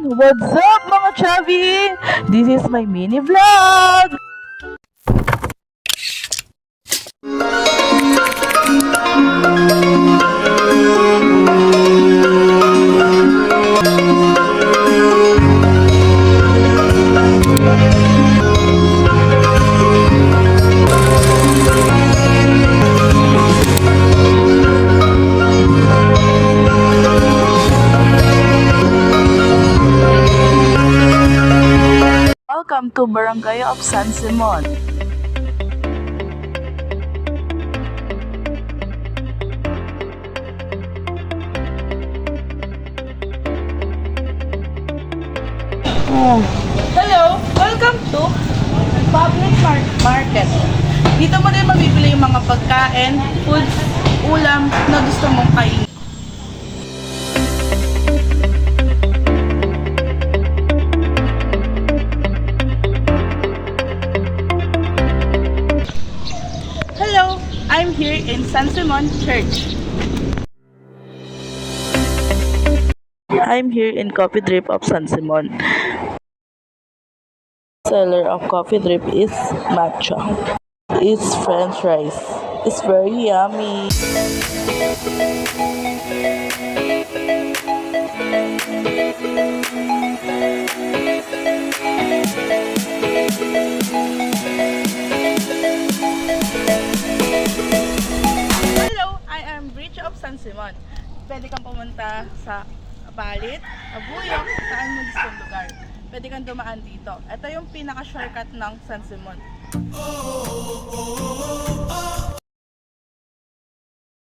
What's up mga Chavi? This is my mini vlog! Welcome to Barangay of San Simon. Hello! Welcome to Public Market. Dito mo rin mabibili yung mga pagkain, foods, ulam na gusto mong kainin. Hello! I'm here in San Simon Church. I'm here in Coffee Drip of San Simon. Seller of coffee drip is matcha. It's French fries. It's very yummy. Hello, I am Bridge of San Simon. Pwede kang pumunta sa Balit, Abuyog, saan mo gustong lugar. Pwede kang dumaan dito. Ito yung pinaka-shortcut ng San Simon.